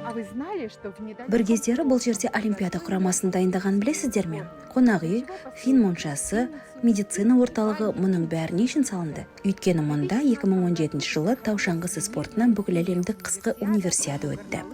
Бір кездері бұл жерде Олимпиада құрамасын дайындаған білесіздер ме? Қонақ үй, фин моншасы, медицина орталығы мұның бәріне үшін салынды. Өйткені мұнда 2017 жылы тау шаңғысы спортынан бүкіл әлемдік қысқы универсиада өтті.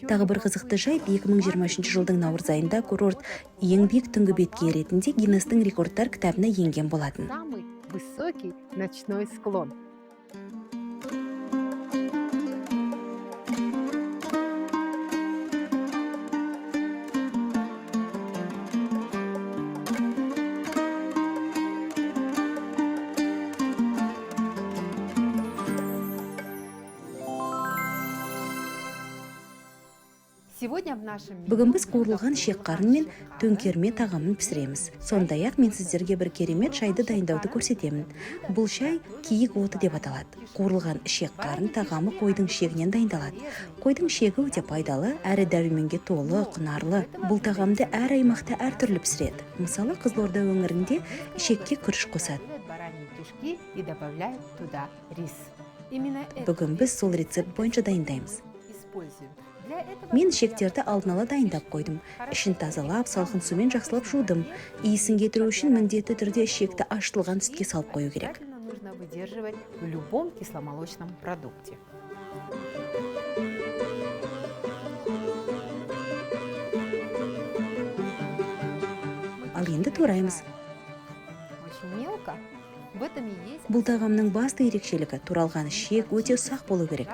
Тағы бір қызықты жайт, 2023 жылдың наурыз айында курорт ең биік түнгі бетке ретінде Гиннестің рекордтар кітабына енген болатын. Высокий ночной склон. Бүгін біз қуырылған шек-қарын мен төңкерме тағамын пісіреміз. Сондай-ақ мен сіздерге бір керемет шайды дайындауды көрсетемін. Бұл шай киік оты деп аталады. Қуырылған шек-қарын тағамы қойдың шегінен дайындалады. Қойдың шегі өте пайдалы, әрі дәруменге толы, құнарлы. Бұл тағамды әр аймақта әртүрлі пісіреді. Мысалы, Қызылорда өңірінде шекке күріш қосады. Бүгін біз сол рецепт бойынша дайындаймыз. Мен шектерді алдын ала дайындап қойдым. Ішін тазалап, салқын сумен жақсылап жудым. Иісін кетіру үшін міндетті түрде шекті ашытылған сүтке салып қою керек. Ал енді тураймыз. Бұл тағамның басты ерекшелігі туралған шек өте ұсақ болу керек.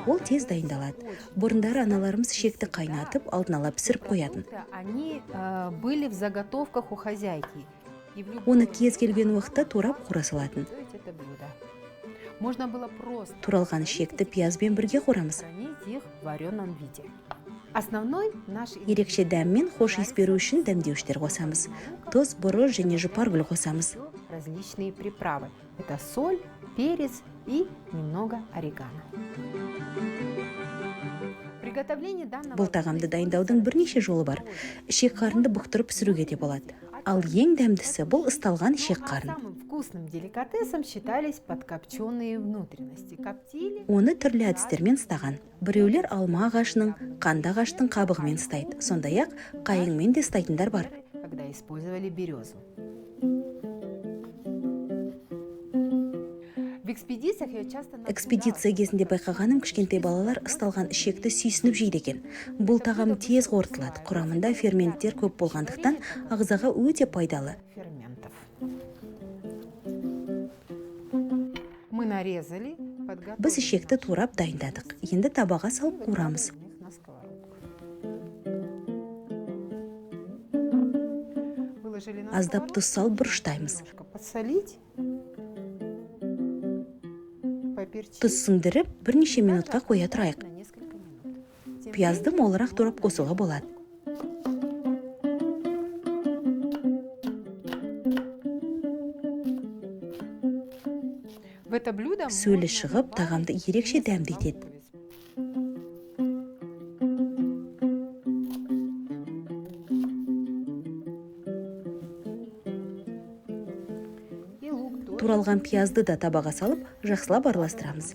Ол тез дайындалады. Бұрындары аналарымыз шекті қайнатып, алдын ала пісіріп қоятын. Оны кез келген уақытта турап қуыра салатын. Туралған шекті пиязбен бірге қуырамыз. Ерекше дәм мен хош иіс беру үшін дәмдеуіштер қосамыз. Тұз, бұрыш және жұпар гүл қосамыз. Различные приправы. Это соль, перец и немного орегано. Бұл тағамды дайындаудың бірнеше жолы бар. Шек-қарынды бұқтырып пісіруге де болады. Ал ең дәмдісі бұл ысталған шек-қарын. Оны түрлі әдістермен ыстаған. Біреулер алма ағашының, қанды ағаштың қабығымен ыстайды. Сондай-ақ қайыңмен де ыстайтындар бар. Экспедиция кезінде байқағаным, кішкентай балалар ысталған шекті сүйсініп жейді екен. Бұл тағам тез қорытылады. Құрамында ферменттер көп болғандықтан ағзаға өте пайдалы. Біз шекті турап дайындадық. Енді табаға салып қуырамыз. Аздап тұз салып бұрыштаймыз. Тұз сіңдіріп, бірнеше минутқа қоя тұрайық. Пиязды молырақ турап қосуға болады. Сөлі шығып, тағамды ерекше дәмді етеді. Туралған пиязды да табаға салып, жақсылап араластырамыз.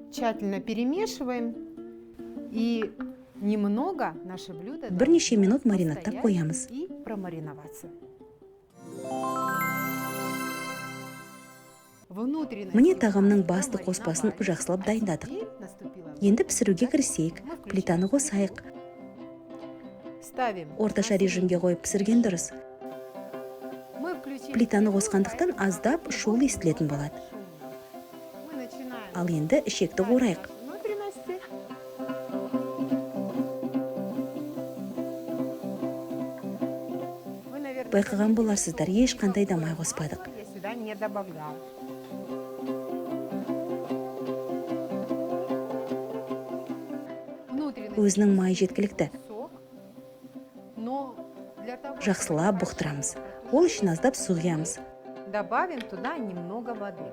Тщательно перемешиваем и немного наше блюдо бірнеше минут маринадтап қоямыз. И промариноваться. Міне тағамның басты қоспасын жақсылап дайындадық. Енді пісіруге кірісейік. Плитаны қосайық. Орташа режимге қойып пісірген дұрыс. Плитаны қосқандықтан аздап шуыл естілетін болады. Ал енді шекті қуырайық. Байқаған боларсыздар, ешқандай да май қоспадық. Өзінің майы жеткілікті. Жақсылап бұқтырамыз. Ол үшін аздап су құямыз. Добавим туда немного воды.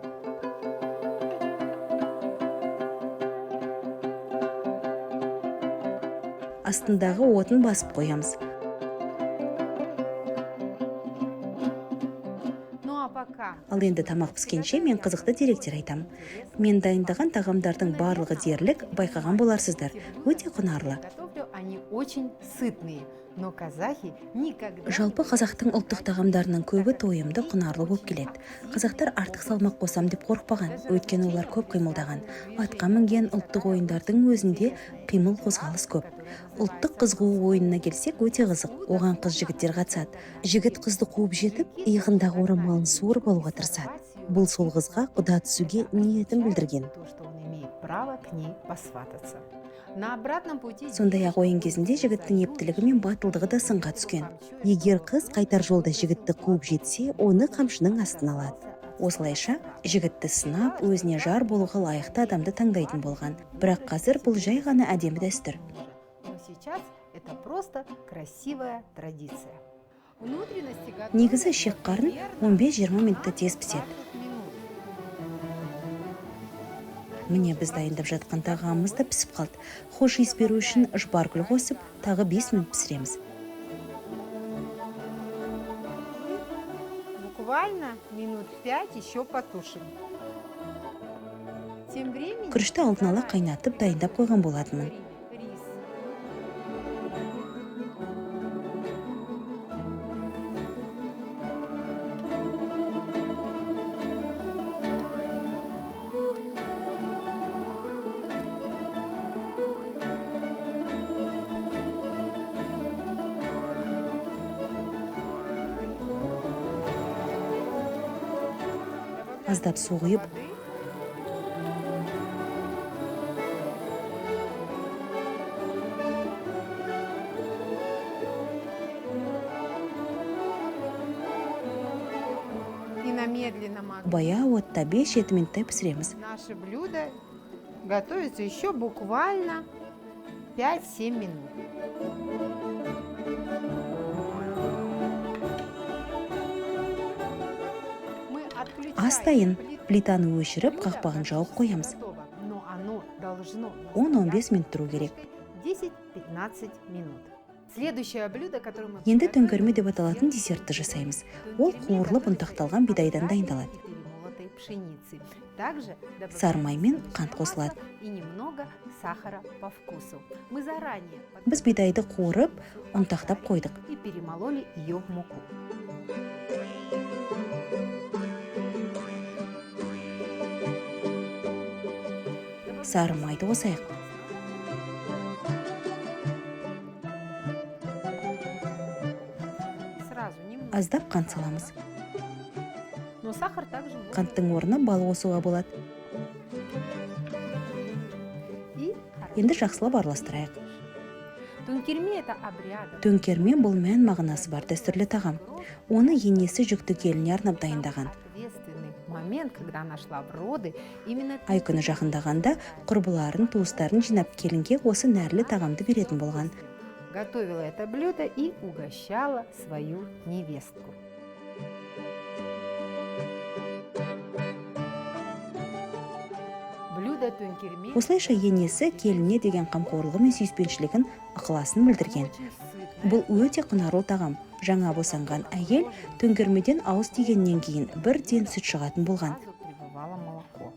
астындағы отын басып қоямыз. Ну а пока Ал енді тамақ піскенше мен қызықты деректер айтам. Мен дайындаған тағамдардың барлығы дерлік, байқаған боларсыздар. Өте құнарлы. готовлю, они очень сытные. Но казахи никогда... Жалпы қазақтың ұлттық тағамдарының көбі тойымды құнарлы болып келеді. Қазақтар артық салмақ қосам деп қорықпаған, өйткені олар көп қимылдаған. Атқа мінген ұлттық ойындардың өзінде қимыл қозғалыс көп. Ұлттық қыз қуу ойынына келсек, өте қызық. Оған қыз-жігіттер қатысады. Жігіт қызды қуып жетіп, иығындағы орамалын суырып алуға тырысады. Бұл сол қызға құда түсуге ниетін білдірген. То, что он имеет право к ней посвататься. На обратном пути... Сондай-ақ ойын кезінде жігіттің ептілігі мен батылдығы да сынға түскен. Егер қыз қайтар жолда жігітті қуып жетсе, оны қамшының астына алады. Осылайша жігітті сынап, өзіне жар болуға лайықты адамды таңдайтын болған. Бірақ қазір бұл жай ғана әдемі дәстүр. Но сейчас это просто красивая традиция. Внутренности готовят Негізі ішек қарын 15-20 минутта тез піседі. 20 минут. Міне біз дайындап жатқан тағамымыз да пісіп қалды. Хош иіс беру үшін шпаргүл қосып, тағы 5 минут пісіреміз. Буквально минут 5 еще потушим. Тем временем... Күрішті алдын ала қайнатып, дайындап қойған болатынмын. Рис. Аздап су құйып, И на медленном огне баяу отта 5-7 минуттай пісіреміз. наше блюдо готовится еще буквально 5-7 минут. Мы отключаем Астайын, плиту. плитаны өшіріп, Блюдо қақпағын жауып практически қоямыз. готово, но оно должно 10-15 минут тұру керек. 10-15 минут. Следующее блюдо, которое мы Енді приготовим, төңкерме деп аталатын десертті жасаймыз. Ол қуырылып ұнтақталған бидайдан дайындалады. перемолотой пшеницы. Также добавляем Сары май мен сливочное қант қосылады. масло и немного сахара по вкусу. Мы заранее Біз бидайды қуырып, ұнтақтап қойдық. и перемололи ее в муку. Сары майды қосайық. Сразу немного. Аздап қант саламыз. Но сахар также можно. Қанттың орнына бал қосуға болады. И Енді жақсылап араластырайық. тункерме это обрядом. Төңкерме бұл мән мағынасы бар дәстүрлі тағам. Оны енесі жүкті келініне арнап дайындаған. Ответственный момент, когда она шла в роды, именно Ай күні жақындағанда құрбыларын, туыстарын жинап келінге осы нәрлі тағамды беретін болған. готовила это блюдо и угощала свою невестку. Блюдо тункерме Осылайша енесі келініне деген қамқорлығы мен сүйіспеншілігін, ықыласын білдірген. очень сытное. Бұл өте құнарлы тағам. Жаңа босанған әйел төңкермеден ауыз тигеннен кейін бірден сүт шығатын болған. Сразу прибывало молоко.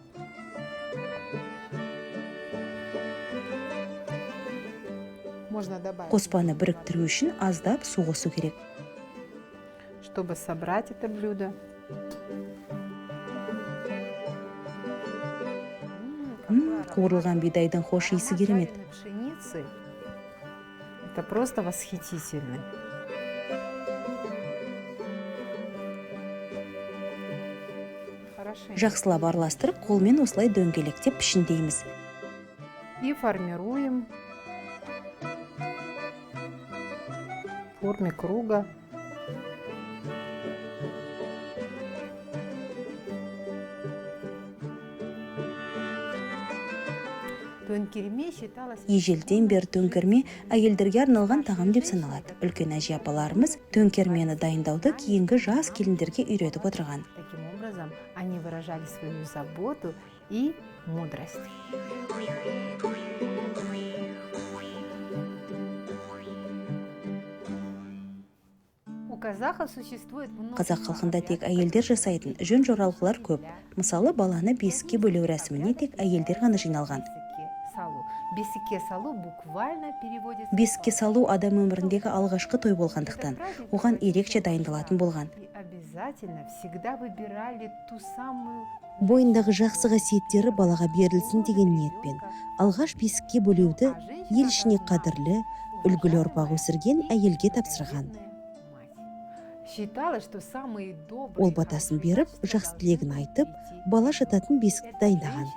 Можно добавить, Қоспаны біріктіру үшін аздап су қосу керек. чтобы собрать это блюдо. Қуырылған бидайдың хош иісі керемет. Жареной пшеницы. Это просто восхитительно. Хорошо. Жақсылап араластырып, қолмен осылай дөңгелектеп пішіндейміз. И формируем в форме круга. Төнкерме считалось... Ежелден бері төңкерме әйелдерге арналған тағам деп саналады. Үлкен әже апаларымыз төңкермені дайындауды кейінгі жас келіндерге үйретіп отырған. Таким образом, они выражали свою заботу и мудрость. казахов существует много Қазақ халқында тек әйелдер жасайтын жөн жоралғылар көп. Мысалы, баланы бесікке бөлеу рәсіміне тек әйелдер ғана жиналған. Бесікке салу буквально переводится. Бесікке салу адам өміріндегі алғашқы той болғандықтан, оған ерекше дайындалатын болған. Обязательно всегда выбирали ту самую. Бойындағы жақсы қасиеттері балаға берілсін деген ниетпен, алғаш бесікке бөлеуді ел ішіне қадірлі, үлгілі ұрпақ өсірген әйелге тапсырған. Считалось, что самые добрые. Ол батасын беріп, жақсы тілегін айтып, бала жататын бесікті дайындаған.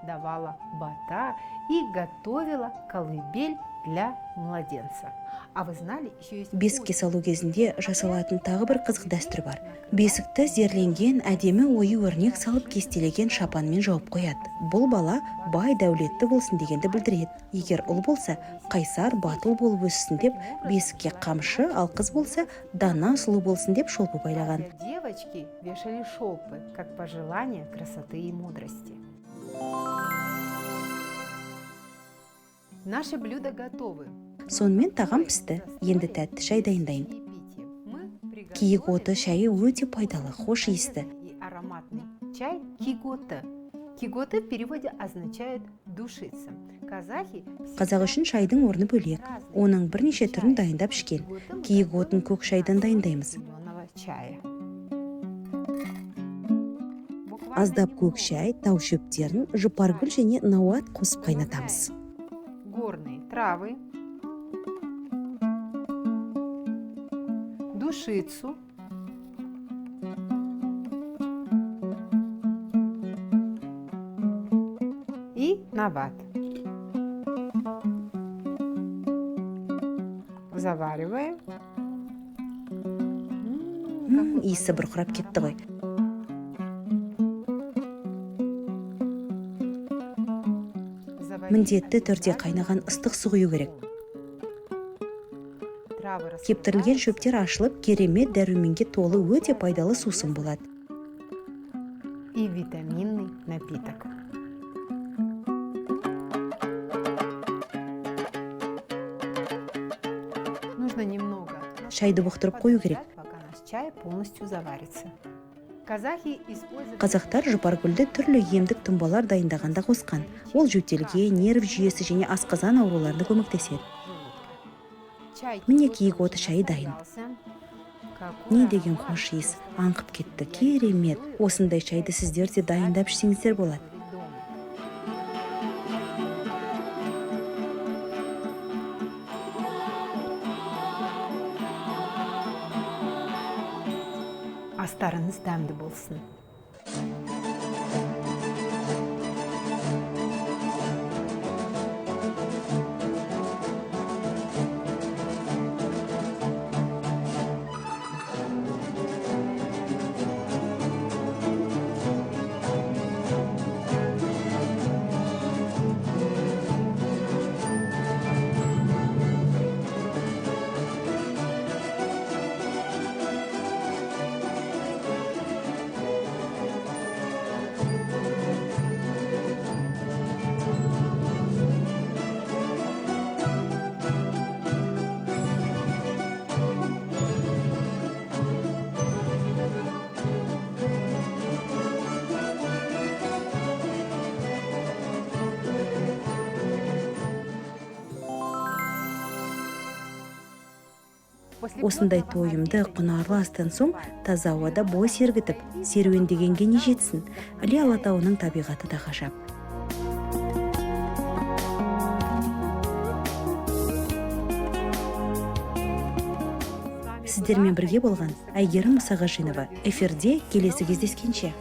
Давала бата и готовила колыбель для младенца. А вы знали, еще есть Бесікке салу кезінде жасалатын тағы бір қызық дәстүр бар. Бесікті зерленген әдемі ою-өрнек салып кестелеген шапанмен жауып қояды. Бұл бала бай дәулетті болсын дегенді білдіреді. Егер ұл болса, қайсар, батыл болып өссін деп, бесікке қамшы, ал қыз болса, дана, сұлу болсын деп шолпы байлаған. девочки вешали шелпы, как пожелание красоты и мудрости. Наши блюда готовы. Сонымен тағам пісті, енді тәтті шай дайындайын. Киік оты шайы өте пайдалы, хош иісті. И ароматный чай киготы. Киготы в переводе означает душиться. Казахи Қазақ үшін шайдың орны бөлек. Оның бірнеше түрін дайындап ішкен. Киік отын көк шайдан дайындаймыз. зеленого чая. Аздап көк шай, тау шөптерін, жұпаргүл және науат қосып қайнатамыз. Горные травы, душицу, и нават. Завариваем. Иісі бұрқырап кетті ғой. Міндетті түрде қайнаған ыстық су құю керек. Кептірілген шөптер ашылып, керемет дәруменге толы өте пайдалы сусын болады. И витаминный напиток. Нужно немного. Шайды бұқтырып қою керек. Пока наш чай полностью заварится. Казахи используют Қазақтар жұпаргүлді түрлі емдік тұнбалар дайындағанда қосқан. Ол жөтелге, нерв жүйесі және асқазан ауруларына көмектеседі. Міне киік оты шайы дайын. Не деген хош иіс, аңқып кетті, керемет. Осындай шайды сіздер де дайындап ішсеңіздер болады. Астарыңыз дәмді болсын. Осындай тойымды құнарлы астан соң таза ауада бой сергітіп, серуендегенге не жетсін. Іле Алатауының табиғаты да ғажап. Сіздермен бірге болған Әйгерім Мұсағажинова. Эфирде келесі кездескенше.